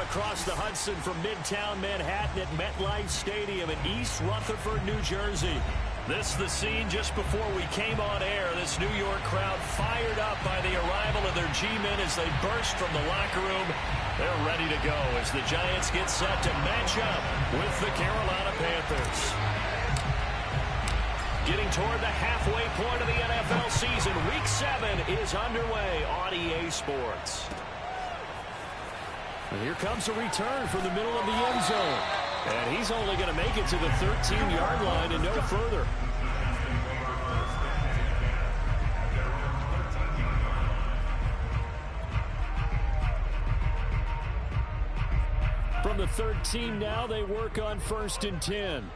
across the Hudson from Midtown Manhattan at MetLife Stadium in East Rutherford, New Jersey. This is the scene just before we came on air. This New York crowd fired up by the arrival of their G-men as they burst from the locker room. They're ready to go as the Giants get set to match up with the Carolina Panthers. Getting toward the halfway point of the NFL season, Week 7 is underway on EA Sports. And here comes a return from the middle of the end zone. And he's only going to make it to the 13-yard line and no further. From the 13 now, they work on 1st and 10.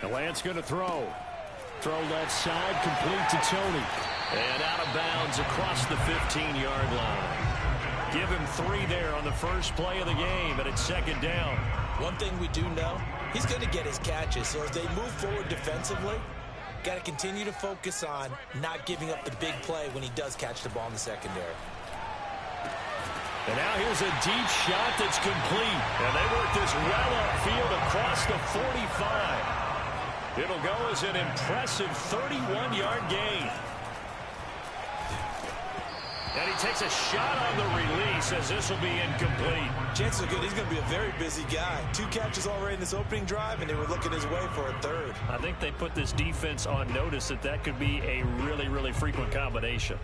And Lance going to throw. Throw left side, complete to Tony. And out of bounds across the 15-yard line. Give him 3 there on the first play of the game, and it's 2nd down. One thing we do know, he's going to get his catches. So as they move forward defensively, got to continue to focus on not giving up the big play when he does catch the ball in the secondary. And now here's a deep shot that's complete. And they work this well upfield across the 45. It'll go as an impressive 31-yard gain. And he takes a shot on the release as this will be incomplete. Chances are good he's going to be a very busy guy. 2 catches already in this opening drive, and they were looking his way for a 3rd. I think they put this defense on notice that that could be a really, really frequent combination.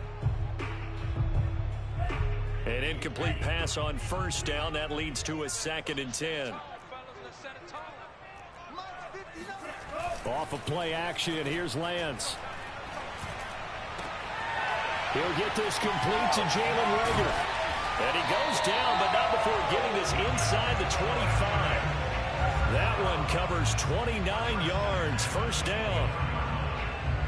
An incomplete pass on 1st down. That leads to a 2nd and 10. Off of play action, here's Lance. He'll get this complete to Jalen Reagor. And he goes down, but not before getting this inside the 25. That one covers 29 yards, 1st down.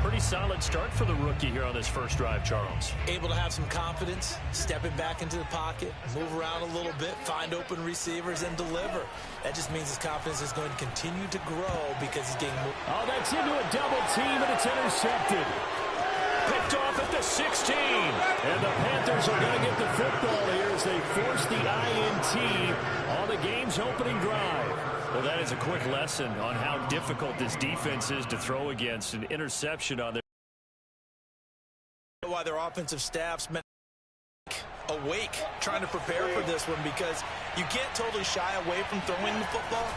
Pretty solid start for the rookie here on this first drive, Charles. Able to have some confidence, stepping back into the pocket, move around a little bit, find open receivers, and deliver. That just means his confidence is going to continue to grow because he's getting more. Oh, that's into a double team, and it's intercepted. Picked off at the 16. And the Panthers are going to get the football here as they force the INT on the game's opening drive. Well, that is a quick lesson on how difficult this defense is to throw against. An interception on their. Why their offensive staff's awake trying to prepare for this one, because you can't totally shy away from throwing the football.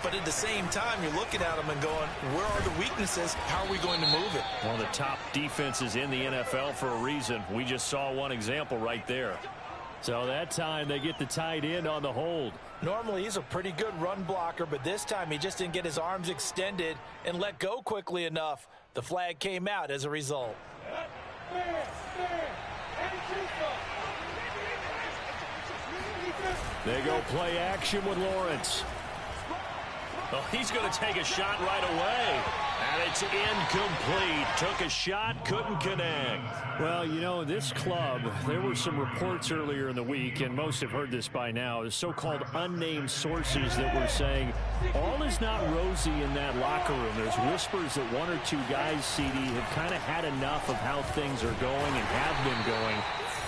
But at the same time, you're looking at them and going, where are the weaknesses? How are we going to move it? One of the top defenses in the NFL for a reason. We just saw one example right there. So that time they get the tight end on the hold. Normally he's a pretty good run blocker, but this time he just didn't get his arms extended and let go quickly enough. The flag came out as a result. They go play action with Lawrence. Oh, he's going to take a shot right away. And it's incomplete. Took a shot, couldn't connect. Well, you know, this club, there were some reports earlier in the week, and most have heard this by now, the so-called unnamed sources that were saying all is not rosy in that locker room. There's whispers that 1 or 2 guys, CD, have kind of had enough of how things are going and have been going.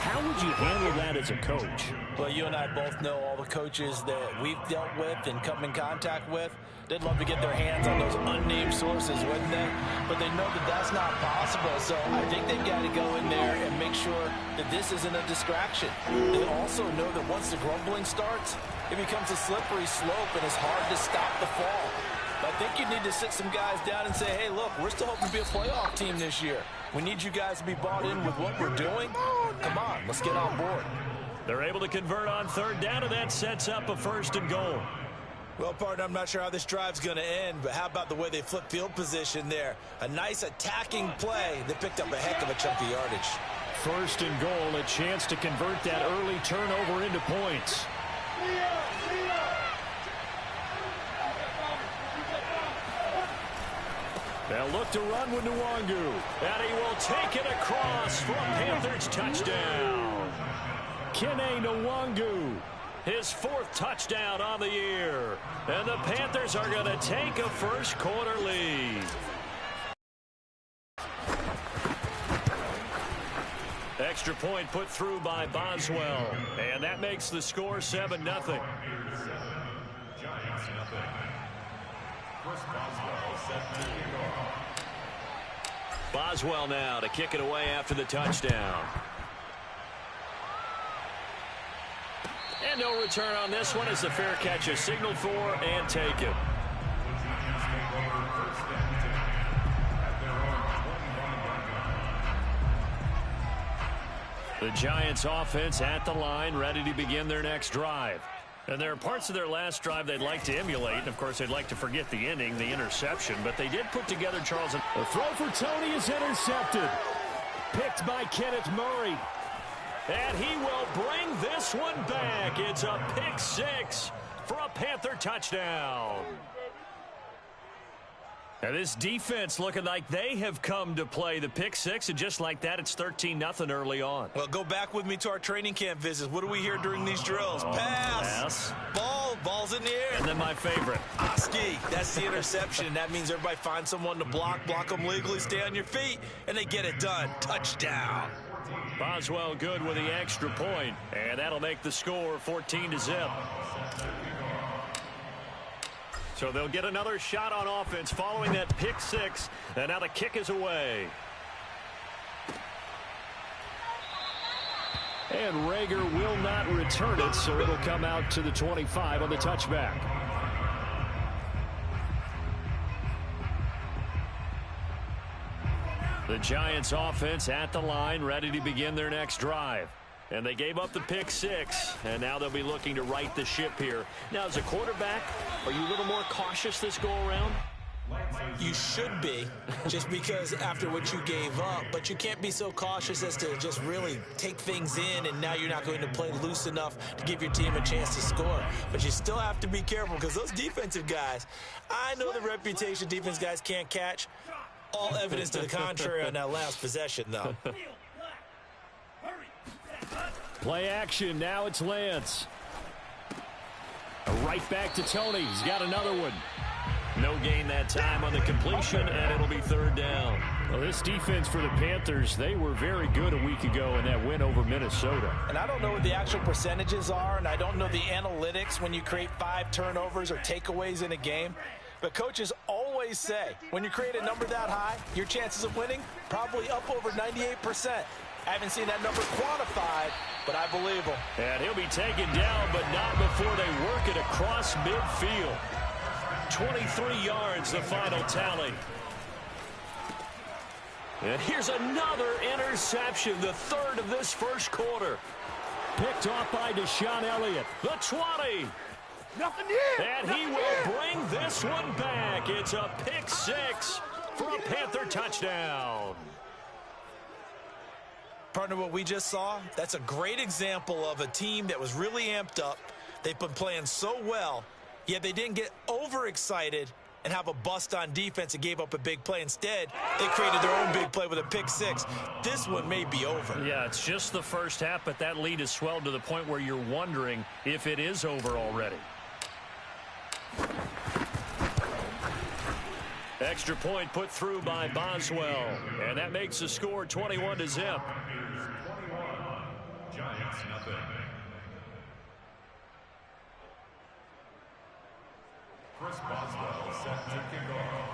How would you handle that as a coach? Well, you and I both know all the coaches that we've dealt with and come in contact with. They'd love to get their hands on those unnamed sources, wouldn't they? But they know that that's not possible. So I think they've got to go in there and make sure that this isn't a distraction. They also know that once the grumbling starts, it becomes a slippery slope and it's hard to stop the fall. But I think you need to sit some guys down and say, hey, look, we're still hoping to be a playoff team this year. We need you guys to be bought in with what we're doing. Come on, let's get on board. They're able to convert on 3rd down, and that sets up a 1st and goal. Well, partner, I'm not sure how this drive's going to end, but how about the way they flip field position there? A nice attacking play. They picked up a heck of a chunk of yardage. 1st and goal, a chance to convert that early turnover into points. They'll look to run with Nwangu. And he will take it across for a Panthers touchdown. Kene Nwangu, his 4th touchdown on the year. And the Panthers are going to take a first quarter lead. Extra point put through by Boswell. And that makes the score 7-0. Boswell now to kick it away after the touchdown. And no return on this one as the fair catch is signaled for and taken. The Giants offense at the line, ready to begin their next drive. And there are parts of their last drive they'd like to emulate. And, of course, they'd like to forget the ending, the interception. But they did put together, Charles. The throw for Tony is intercepted. Picked by Kenneth Murray. And he will bring this one back. It's a pick six for a Panther touchdown. And this defense looking like they have come to play the pick six, and just like that, it's 13-0 early on. Well, go back with me to our training camp visits. What do we hear during these drills? Pass. Ball's in the air. And then my favorite. Oski, that's the interception. That means everybody finds someone to block them legally, stay on your feet, and they get it done. Touchdown. Boswell good with the extra point, and that'll make the score 14-0. So they'll get another shot on offense following that pick six, and now the kick is away. And Rager will not return it, so it'll come out to the 25 on the touchback. The Giants offense at the line, ready to begin their next drive. And they gave up the pick six, and now they'll be looking to right the ship here. Now, as a quarterback, are you a little more cautious this go-around? You should be, just because after what you gave up. But you can't be so cautious as to just really take things in, and now you're not going to play loose enough to give your team a chance to score. But you still have to be careful, because those defensive guys, I know the reputation defense guys can't catch. All evidence to the contrary on that last possession, though. Play action. Now it's Lance. Right back to Tony. He's got another one. No gain that time on the completion, and it'll be third down. Well, this defense for the Panthers, they were very good a week ago in that win over Minnesota. And I don't know what the actual percentages are, and I don't know the analytics when you create 5 turnovers or takeaways in a game. But coaches always say, when you create a number that high, your chances of winning probably up over 98%. I haven't seen that number quantified, but I believe him. And he'll be taken down, but not before they work it across midfield. 23 yards, the final tally. And here's another interception, the third of this first quarter. Picked off by Deshaun Elliott. The 20. Nothing here. And he will bring this one back. It's a pick six for a Panther touchdown. Partner, what we just saw, that's a great example of a team that was really amped up. They've been playing so well, yet they didn't get overexcited and have a bust on defense and gave up a big play. Instead, they created their own big play with a pick six. This one may be over. Yeah, it's just the first half, but that lead has swelled to the point where you're wondering if it is over already. Extra point put through by Boswell, and that makes the score 21-0. Giants, nothing. Chris Boswell set to kick off.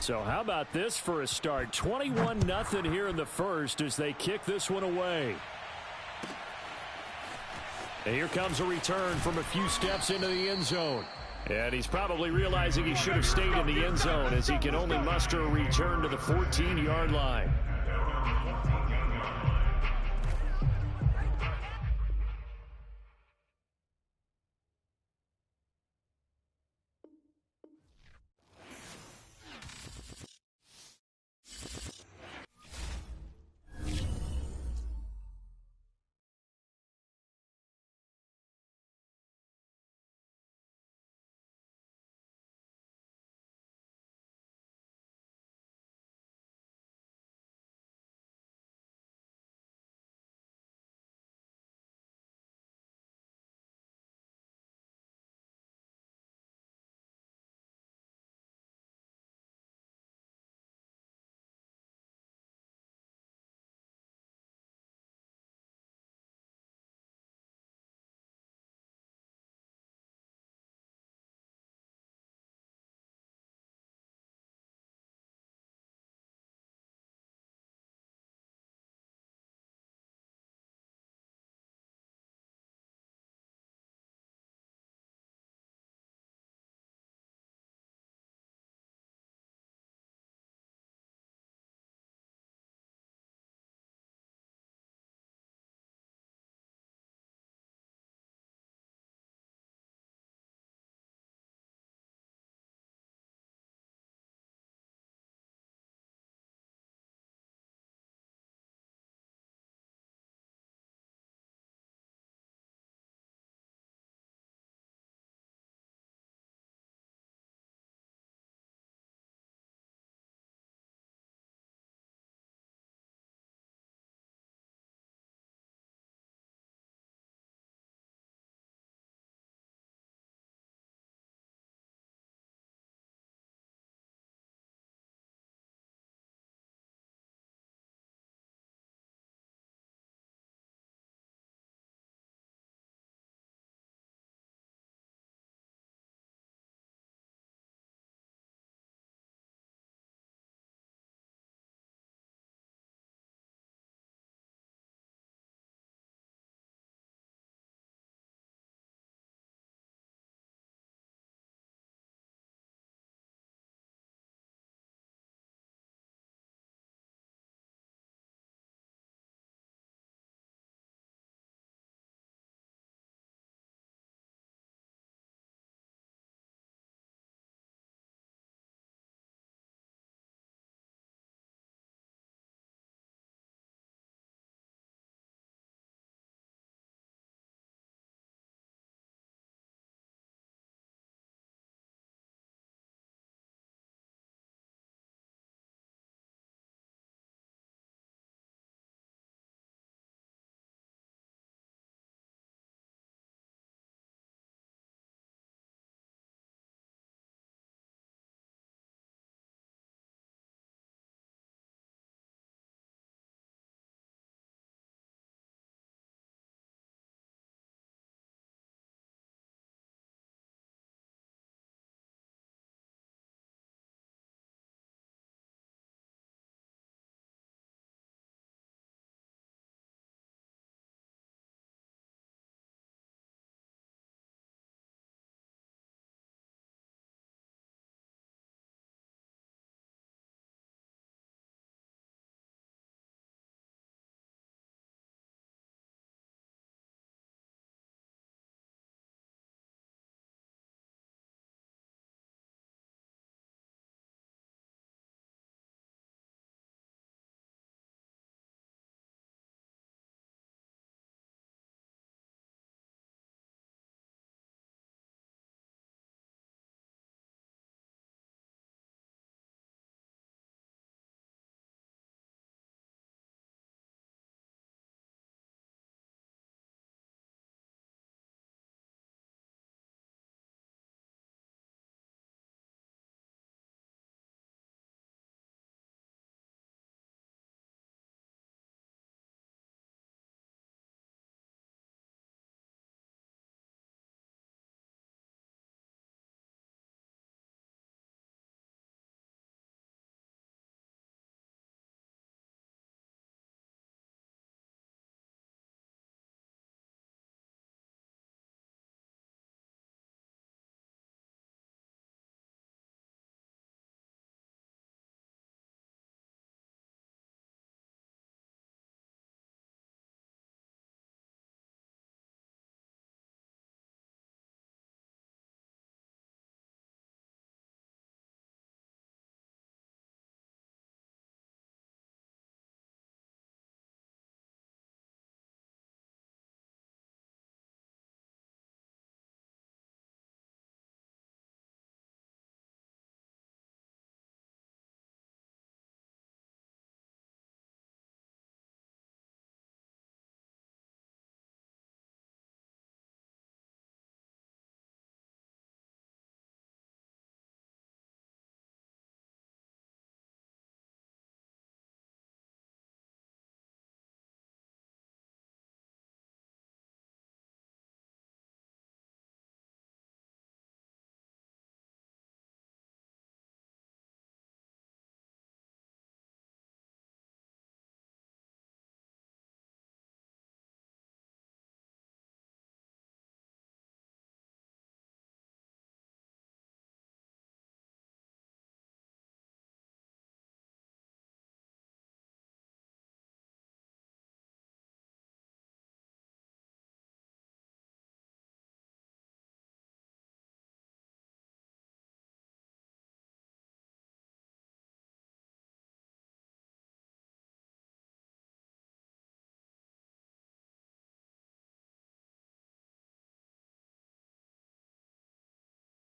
So how about this for a start? 21-0 here in the first as they kick this one away. And here comes a return from a few steps into the end zone. And he's probably realizing he should have stayed in the end zone as he can only muster a return to the 14-yard line.